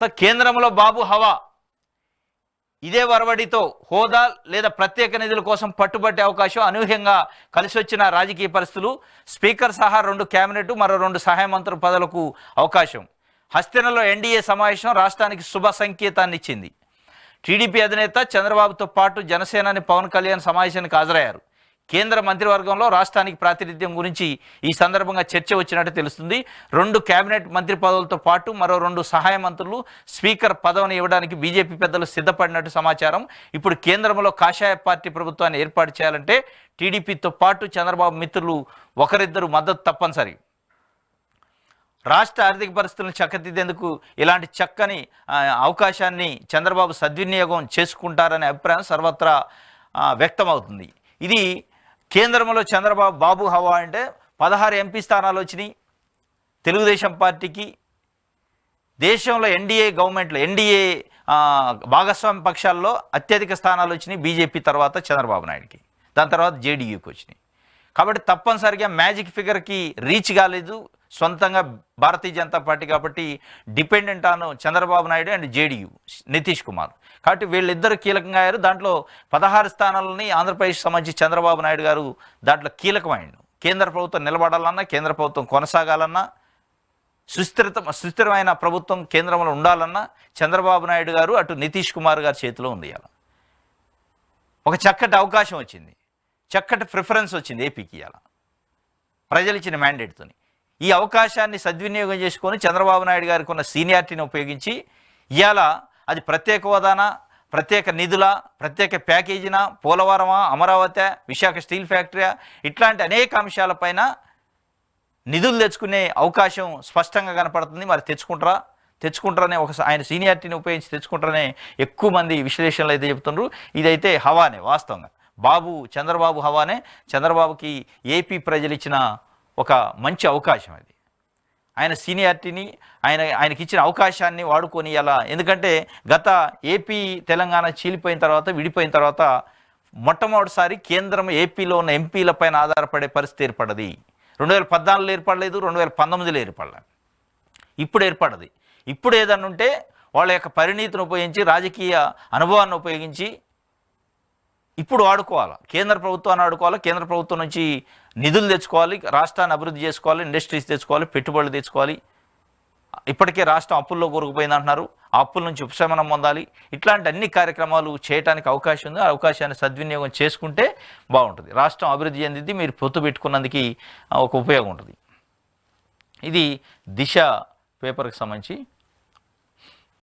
కేంద్రంలో బాబు హవా ఇదే వరవడితో హోదా లేదా ప్రత్యేక నిధుల కోసం పట్టుబట్టే అవకాశం అనూహ్యంగా కలిసి వచ్చిన రాజకీయ పరిస్థితులు స్పీకర్ సహా 2 కేబినెట్ మరో 2 సహాయ మంత్రుల పదవులకు అవకాశం హస్తినలో ఎన్డీఏ సమావేశం రాష్ట్రానికి శుభ సంకేతాన్ని ఇచ్చింది టీడీపీ అధినేత చంద్రబాబుతో పాటు జనసేనాని పవన్ కళ్యాణ్ సమావేశానికి హాజరయ్యారు కేంద్ర మంత్రివర్గంలో రాష్ట్రానికి ప్రాతినిధ్యం గురించి ఈ సందర్భంగా చర్చ వచ్చినట్టు తెలుస్తుంది 2 కేబినెట్ మంత్రి పదవులతో పాటు మరో 2 సహాయ మంత్రులు స్పీకర్ పదవిని ఇవ్వడానికి బీజేపీ పెద్దలు సిద్ధపడినట్టు సమాచారం ఇప్పుడు కేంద్రంలో కాషాయ పార్టీ ప్రభుత్వాన్ని ఏర్పాటు చేయాలంటే టీడీపీతో పాటు చంద్రబాబు మిత్రులు ఒకరిద్దరు మద్దతు తప్పనిసరి రాష్ట్ర ఆర్థిక పరిస్థితులను చక్కదిద్దేందుకు ఇలాంటి చక్కని అవకాశాన్ని చంద్రబాబు సద్వినియోగం చేసుకుంటారనే అభిప్రాయం సర్వత్రా వ్యక్తమవుతుంది ఇది కేంద్రంలో చంద్రబాబు బాబు హవా అంటే 16 ఎంపీ స్థానాలు వచ్చినాయి తెలుగుదేశం పార్టీకి దేశంలో ఎన్డీఏ గవర్నమెంట్లో ఎన్డీఏ భాగస్వామ్య పక్షాల్లో అత్యధిక స్థానాలు వచ్చినాయి బీజేపీ తర్వాత చంద్రబాబు నాయుడుకి దాని తర్వాత జేడీయూకి వచ్చినాయి కాబట్టి తప్పనిసరిగా మ్యాజిక్ ఫిగర్కి రీచ్ కాలేదు సొంతంగా భారతీయ జనతా పార్టీ కాబట్టి dependent on Chandrababu Naidu and JDU Nitish Kumar కాబట్టి వీళ్ళిద్దరు కీలకంగా అయ్యారు దాంట్లో 16 స్థానాలని ఆంధ్రప్రదేశ్ సంబంధించి చంద్రబాబు నాయుడు గారు దాంట్లో కీలకమైండు కేంద్ర ప్రభుత్వం నిలబడాలన్నా కేంద్ర ప్రభుత్వం కొనసాగాలన్నా సుస్థిరమైన ప్రభుత్వం కేంద్రంలో ఉండాలన్నా చంద్రబాబు నాయుడు గారు అటు నితీష్ కుమార్ గారి చేతిలో ఉంది అలా ఒక చక్కటి అవకాశం వచ్చింది చక్కటి ప్రిఫరెన్స్ వచ్చింది ఏపీకి ఇవాళ ప్రజలు ఇచ్చిన మ్యాండేట్తోని ఈ అవకాశాన్ని సద్వినియోగం చేసుకొని చంద్రబాబు నాయుడు గారికి ఉన్న సీనియారిటీని ఉపయోగించి ఇవాళ అది ప్రత్యేక హోదానా ప్రత్యేక నిధుల ప్రత్యేక ప్యాకేజీనా పోలవరమా అమరావతి విశాఖ స్టీల్ ఫ్యాక్టరీ ఇట్లాంటి అనేక అంశాలపైన నిధులు తెచ్చుకునే అవకాశం స్పష్టంగా కనపడుతుంది మరి తెచ్చుకుంటారనే ఆయన సీనియారిటీని ఉపయోగించి తెచ్చుకుంటారనే ఎక్కువ మంది విశ్లేషణలు అయితే చెప్తున్నారు ఇదైతే హవానే వాస్తవంగా చంద్రబాబు హవానే చంద్రబాబుకి ఏపీ ప్రజలు ఇచ్చిన ఒక మంచి అవకాశం అది ఆయన సీనియారిటీని ఆయనకి ఇచ్చిన అవకాశాన్ని వాడుకొని అలా ఎందుకంటే గత ఏపీ తెలంగాణ చీలిపోయిన తర్వాత విడిపోయిన తర్వాత మొట్టమొదటిసారి కేంద్రం ఏపీలో ఉన్న ఎంపీల పైన ఆధారపడే పరిస్థితి ఏర్పడ్డది 2014లో ఏర్పడలేదు 2019లో ఏర్పడలేదు ఇప్పుడు ఏర్పడది ఇప్పుడు ఏదన్నా ఉంటే వాళ్ళ యొక్క పరిణీతిని ఉపయోగించి రాజకీయ అనుభవాన్ని ఉపయోగించి ఇప్పుడు వాడుకోవాలి కేంద్ర ప్రభుత్వాన్ని ఆడుకోవాలి కేంద్ర ప్రభుత్వం నుంచి నిధులు తెచ్చుకోవాలి రాష్ట్రాన్ని అభివృద్ధి చేసుకోవాలి ఇండస్ట్రీస్ తెచ్చుకోవాలి పెట్టుబడులు తెచ్చుకోవాలి ఇప్పటికే రాష్ట్రం అప్పుల్లో కూరుకుపోయింది అంటున్నారు ఆ అప్పుల నుంచి ఉపశమనం పొందాలి ఇట్లాంటి అన్ని కార్యక్రమాలు చేయడానికి అవకాశం ఉంది ఆ అవకాశాన్ని సద్వినియోగం చేసుకుంటే బాగుంటుంది రాష్ట్రం అభివృద్ధి చెందింది మీరు పొత్తు పెట్టుకున్నందుకు ఒక ఉపయోగం ఉంటుంది ఇది దిశ పేపర్కి సంబంధించి